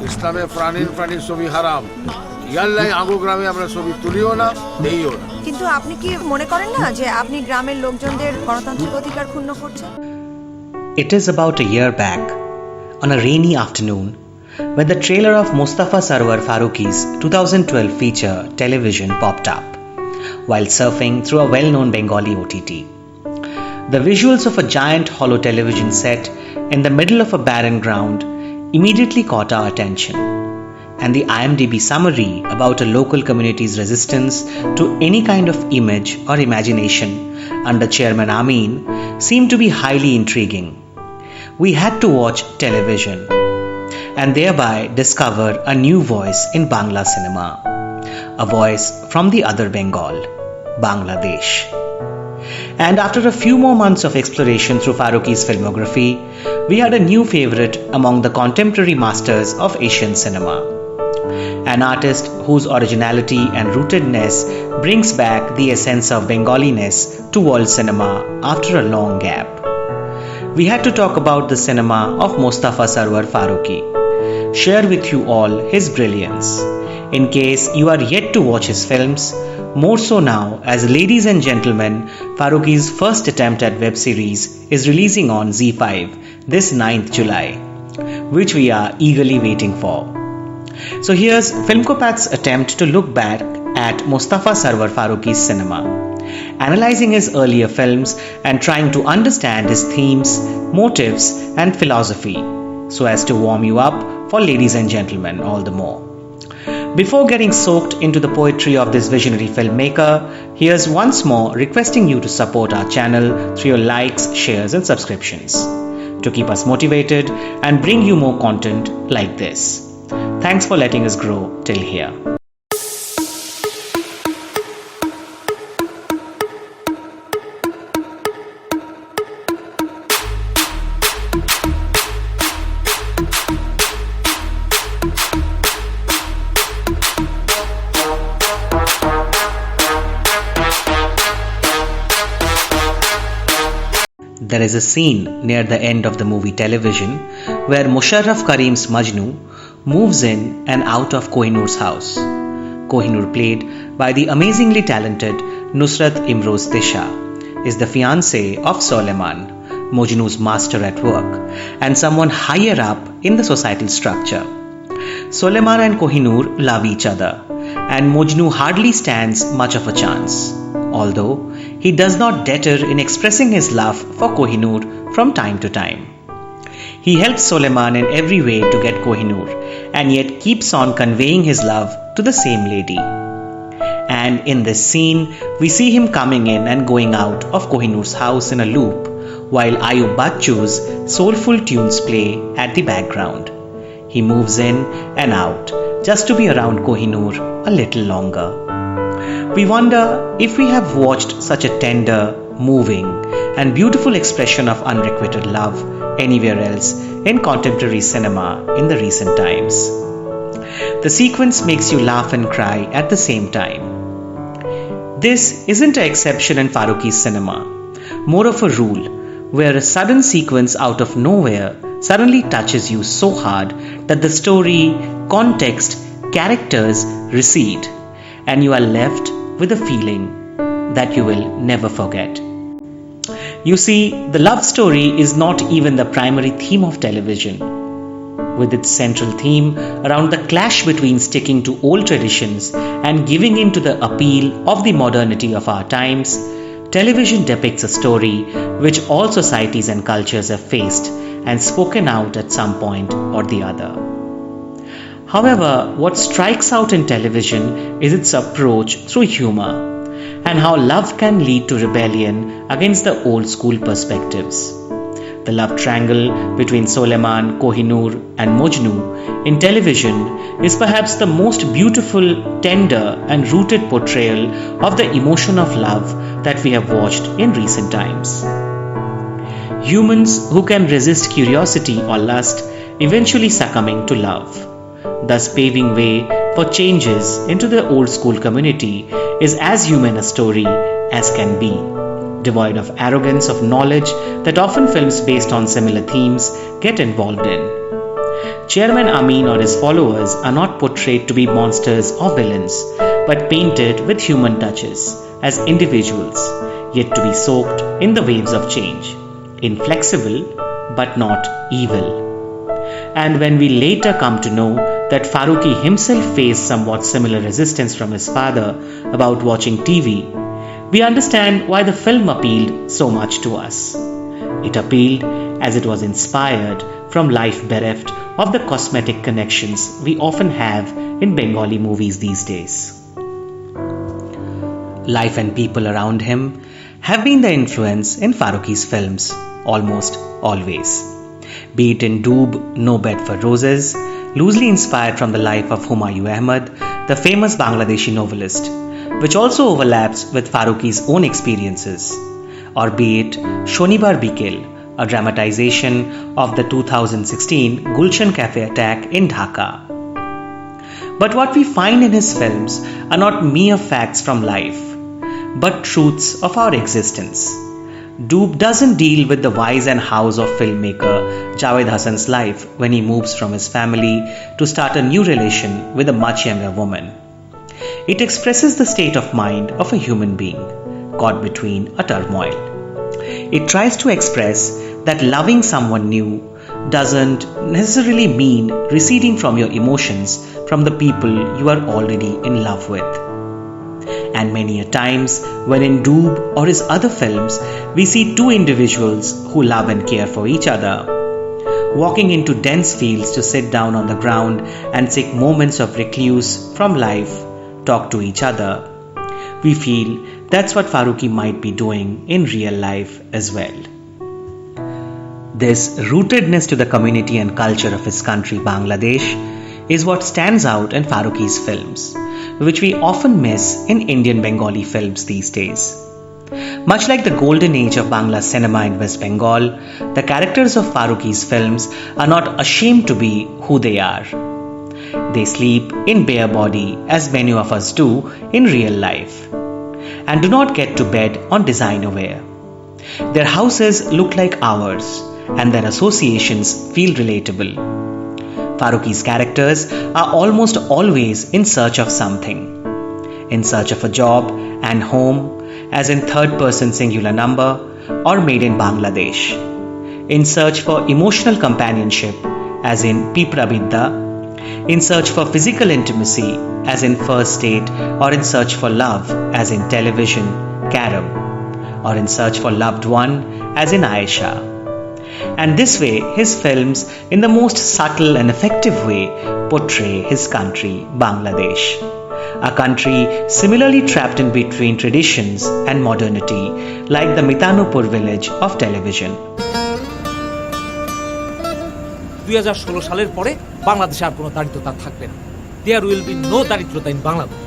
ইসলামে প্রাণীর ছবি হারাম, ইয়াল্লাই আগো গ্রামে আমরা ছবি তুলিও না, দেইও না। কিন্তু আপনি কি মনে করেন না যে আপনি গ্রামের লোকজনদের গণতান্ত্রিক অধিকার ক্ষুণ্ণ করছেন? It is about a year back, on a rainy afternoon, when the trailer of Mustafa Sarwar Farooqi's 2012 feature Television popped up, while surfing through a well-known Bengali OTT. The visuals of a giant hollow television set in the middle of a barren ground immediately caught our attention, and the IMDb summary about a local community's resistance to any kind of image or imagination under Chairman Amin seemed to be highly intriguing. We had to watch Television and thereby discover a new voice in Bangla cinema, a voice from the other Bengal, Bangladesh. And after a few more months of exploration through Farooqi's filmography, we had a new favorite among the contemporary masters of Asian cinema. An artist whose originality and rootedness brings back the essence of Bengaliness to world cinema after a long gap. We had to talk about the cinema of Mustafa Sarwar Farooqi, share with you all his brilliance. In case you are yet to watch his films, more so now as, ladies and gentlemen, Farooqi's first attempt at web series is releasing on ZEE5 this 9th July, which we are eagerly waiting for. So here's Filmkopath's attempt to look back at Mustafa Sarwar Farooqi's cinema, analyzing his earlier films and trying to understand his themes, motives and philosophy, so as to warm you up for ladies and gentlemen all the more. Before getting soaked into the poetry of this visionary filmmaker, here's once more requesting you to support our channel through your likes, shares and subscriptions to keep us motivated and bring you more content like this. Thanks for letting us grow till here. There is a scene near the end of the movie Television where Musharraf Karim's Majnu moves in and out of Kohinoor's house. Kohinoor, played by the amazingly talented Nusrat Imroz Disha, is the fiancé of Soleiman, Majnu's master at work, and someone higher up in the societal structure. Soleiman and Kohinoor love each other, and Majnu hardly stands much of a chance, although he does not deter in expressing his love for Kohinoor from time to time. He helps Soleiman in every way to get Kohinoor, and yet keeps on conveying his love to the same lady. And in this scene, we see him coming in and going out of Kohinoor's house in a loop, while Ayub Bachchu's soulful tunes play at the background. He moves in and out just to be around Kohinoor a little longer. We wonder if we have watched such a tender, moving and beautiful expression of unrequited love anywhere else in contemporary cinema in the recent times. The sequence makes you laugh and cry at the same time. This isn't an exception in Farooqi's cinema, more of a rule, where a sudden sequence out of nowhere suddenly touches you so hard that the story, context, characters recede, and you are left with a feeling that you will never forget. You see, the love story is not even the primary theme of Television. With its central theme around the clash between sticking to old traditions and giving in to the appeal of the modernity of our times, Television depicts a story which all societies and cultures have faced and spoken out at some point or the other. However, what strikes out in Television is its approach through humor, and how love can lead to rebellion against the old school perspectives. The love triangle between Soleiman, Kohinoor and Majnu in Television is perhaps the most beautiful, tender and rooted portrayal of the emotion of love that we have watched in recent times. Humans who can resist curiosity or lust eventually succumbing to love, thus paving way for changes into the old school community, is as human a story as can be, devoid of arrogance of knowledge that often films based on similar themes get involved in. Chairman Amin or his followers are not portrayed to be monsters or villains, but painted with human touches as individuals, yet to be soaked in the waves of change, inflexible but not evil. And when we later come to know that Farooqui himself faced somewhat similar resistance from his father about watching TV, we understand why the film appealed so much to us. It appealed as it was inspired from life bereft of the cosmetic connections we often have in Bengali movies these days. Life and people around him have been the influence in Farooqi's films almost always. Be it in Doob, No Bed for Roses, loosely inspired from the life of Humayun Ahmad, the famous Bangladeshi novelist, which also overlaps with Farooqi's own experiences, or be it Shonibar Bikel, a dramatization of the 2016 Gulshan Cafe attack in Dhaka. But what we find in his films are not mere facts from life, but truths of our existence. Doob doesn't deal with the whys and hows of filmmaker Javed Hassan's life when he moves from his family to start a new relation with a much younger woman. It expresses the state of mind of a human being caught between a turmoil. It tries to express that loving someone new doesn't necessarily mean receding from your emotions from the people you are already in love with. And many a times when in Doob or his other films we see two individuals who love and care for each other, walking into dense fields to sit down on the ground and take moments of recluse from life, talk to each other, we feel that's what Farooqui might be doing in real life as well. This rootedness to the community and culture of his country Bangladesh is what stands out in Farooqi's films, which we often miss in Indian Bengali films these days. Much like the golden age of Bangla cinema in West Bengal, the characters of Farooqi's films are not ashamed to be who they are. They sleep in bare body as many of us do in real life, and do not get to bed on designer wear. Their houses look like ours, and their associations feel relatable. Farooqi's characters are almost always in search of something. In search of a job and home, as in third person singular number, or made in Bangladesh. In search for emotional companionship, as in Piprabidda. In search for physical intimacy, as in First Date, or in search for love, as in Television, Karam, or in search for loved one, as in Aisha. And this way, his films, in the most subtle and effective way, portray his country, Bangladesh. A country similarly trapped in between traditions and modernity, like the Mitanupur village of television. 2016 সালের পরে বাংলাদেশে আর কোনো দারিদ্রতা থাকবে না। There will be no দারিদ্রতা in Bangladesh.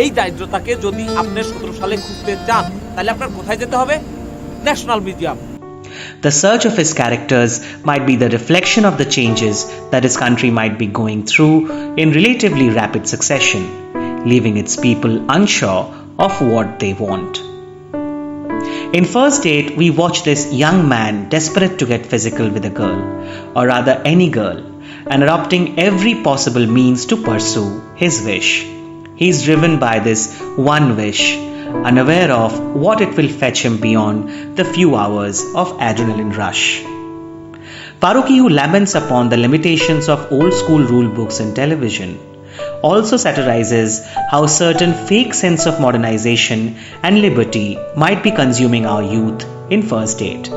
এই দারিদ্রতাকে যদি আপনি 17 সালে খুঁজতে চান, তাহলে আপনার কোথায় যেতে হবে? National museum. The search of his characters might be the reflection of the changes that his country might be going through in relatively rapid succession, leaving its people unsure of what they want. In First Date, we watch this young man desperate to get physical with a girl, or rather any girl, and adopting every possible means to pursue his wish. He is driven by this one wish, unaware of what it will fetch him beyond the few hours of adrenaline rush. Farooqui, who laments upon the limitations of old school rule books and television, also satirizes how certain fake sense of modernization and liberty might be consuming our youth in First Date.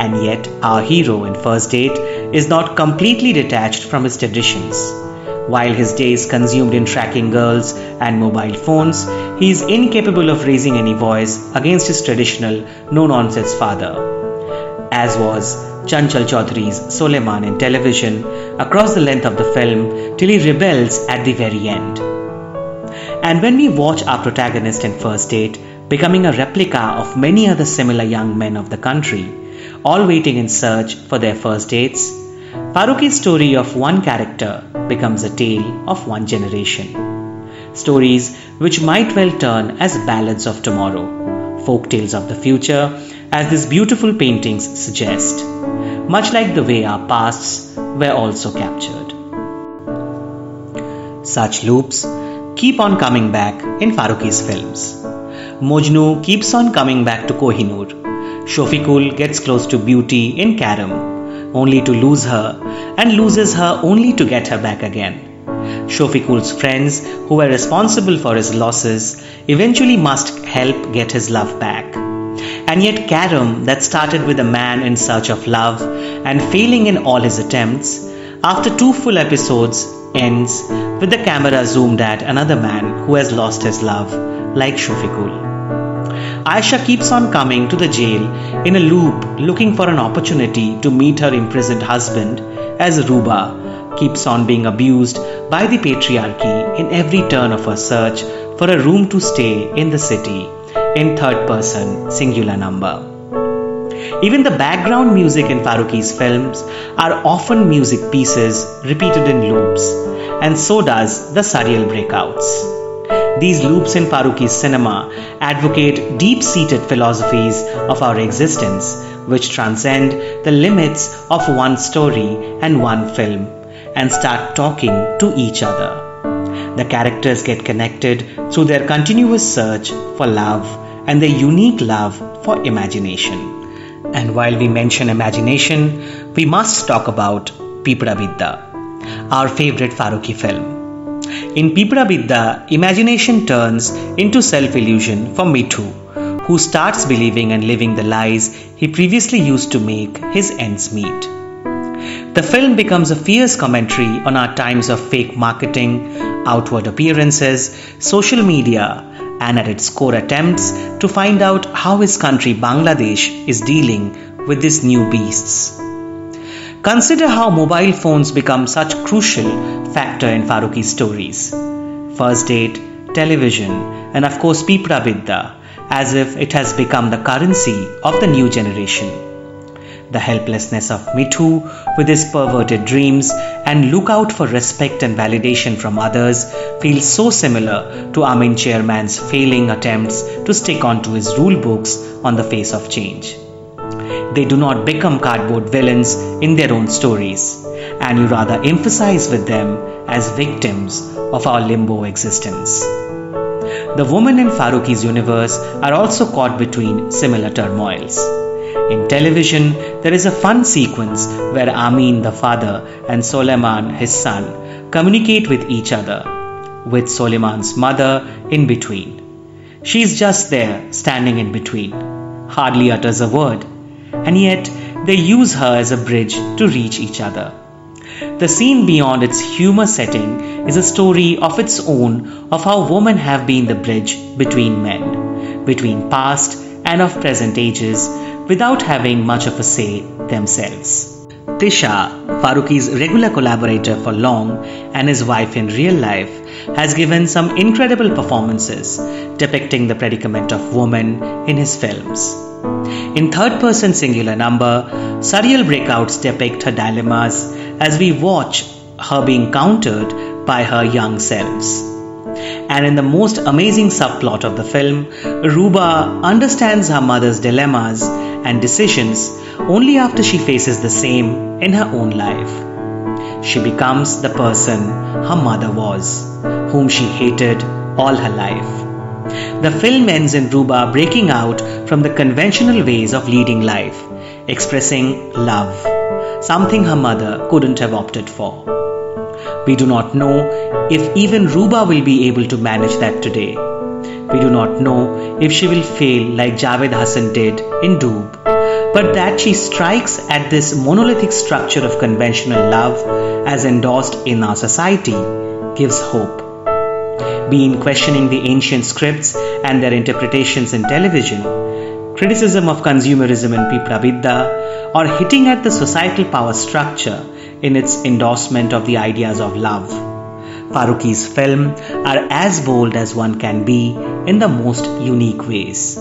And yet, our hero in First Date is not completely detached from his traditions. While his day is consumed in tracking girls and mobile phones, he is incapable of raising any voice against his traditional no-nonsense father, as was Chanchal Chaudhary's Soleiman in television across the length of the film till he rebels at the very end. And when we watch our protagonist in First Date becoming a replica of many other similar young men of the country, all waiting in search for their first dates, Farooqi's story of one character becomes a tale of one generation. Stories which might well turn as ballads of tomorrow, folk tales of the future, as these beautiful paintings suggest. much like the way our pasts were also captured. Such loops keep on coming back in Farooqi's films. Majnu keeps on coming back to Kohinoor. Shafiqul gets close to Beauty in Karam, only to lose her, and loses her only to get her back again. Shafiqul's friends, who were responsible for his losses, eventually must help get his love back. And yet Karam, that started with a man in search of love and failing in all his attempts, after 2 full episodes ends with the camera zoomed at another man who has lost his love, like Shafiqul. Aisha keeps on coming to the jail in a loop looking for an opportunity to meet her imprisoned husband, as Ruba keeps on being abused by the patriarchy in every turn of her search for a room to stay in the city in third person singular number. Even the background music in Farooqi's films are often music pieces repeated in loops, and so does the surreal breakouts. These loops in Farooqi's cinema advocate deep-seated philosophies of our existence, which transcend the limits of one story and one film and start talking to each other. The characters get connected through their continuous search for love and their unique love for imagination. And while we mention imagination, we must talk about Pipra Vidda, our favorite Farooqi film. In Pipra Vidda, imagination turns into self-illusion for Mithu, who starts believing and living the lies he previously used to make his ends meet. The film becomes a fierce commentary on our times of fake marketing, outward appearances, social media, and at its core attempts to find out how his country Bangladesh is dealing with these new beasts. Consider how mobile phones become such a crucial factor in Farooqi's stories. First Date, television, and of course Pipra Vidda, as if it has become the currency of the new generation. The helplessness of Mithu with his perverted dreams and lookout for respect and validation from others feels so similar to Amin Chairman's failing attempts to stick onto his rule books on the face of change. They do not become cardboard villains in their own stories, and you rather emphasize with them as victims of our limbo existence. The women in Farooqi's universe are also caught between similar turmoils. In television, there is a fun sequence where Amin, the father, and Soleiman, his son, communicate with each other, with Soleiman's mother in between. She is just there, standing in between, hardly utters a word, and yet they use her as a bridge to reach each other. The scene beyond its humor setting is a story of its own of how women have been the bridge between men, between past and of present ages, without having much of a say themselves. Tisha, Farooqi's regular collaborator for long and his wife in real life, has given some incredible performances depicting the predicament of women in his films. In third-person singular number, surreal breakouts depict her dilemmas as we watch her being countered by her young selves. And in the most amazing subplot of the film, Ruba understands her mother's dilemmas and decisions only after she faces the same in her own life. She becomes the person her mother was, whom she hated all her life. The film ends in Ruba breaking out from the conventional ways of leading life, expressing love, something her mother couldn't have opted for. We do not know if even Ruba will be able to manage that today. We do not know if she will fail like Javed Hassan did in Doob, but that she strikes at this monolithic structure of conventional love as endorsed in our society gives hope. Be in questioning the ancient scripts and their interpretations in television, criticism of consumerism in Pipra Vidda, or hitting at the societal power structure in its endorsement of the ideas of love. Farooqi's films are as bold as one can be in the most unique ways.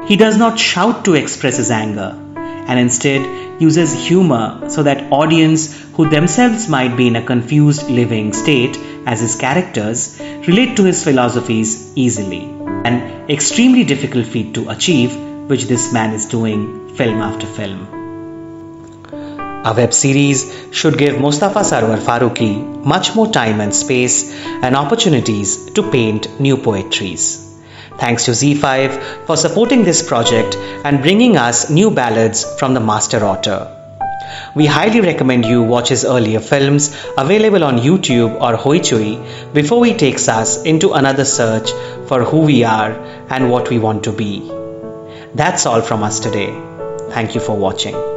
He does not shout to express his anger, and instead uses humor so that audience who themselves might be in a confused living state as his characters relate to his philosophies easily. An extremely difficult feat to achieve, which this man is doing film after film. A web series should give Mustafa Sarwar Farooqui much more time and space and opportunities to paint new poetries. Thanks to Z5 for supporting this project and bringing us new ballads from the master author. We highly recommend you watch his earlier films available on YouTube or Hoichoi before he takes us into another search for who we are and what we want to be. That's all from us today. Thank you for watching.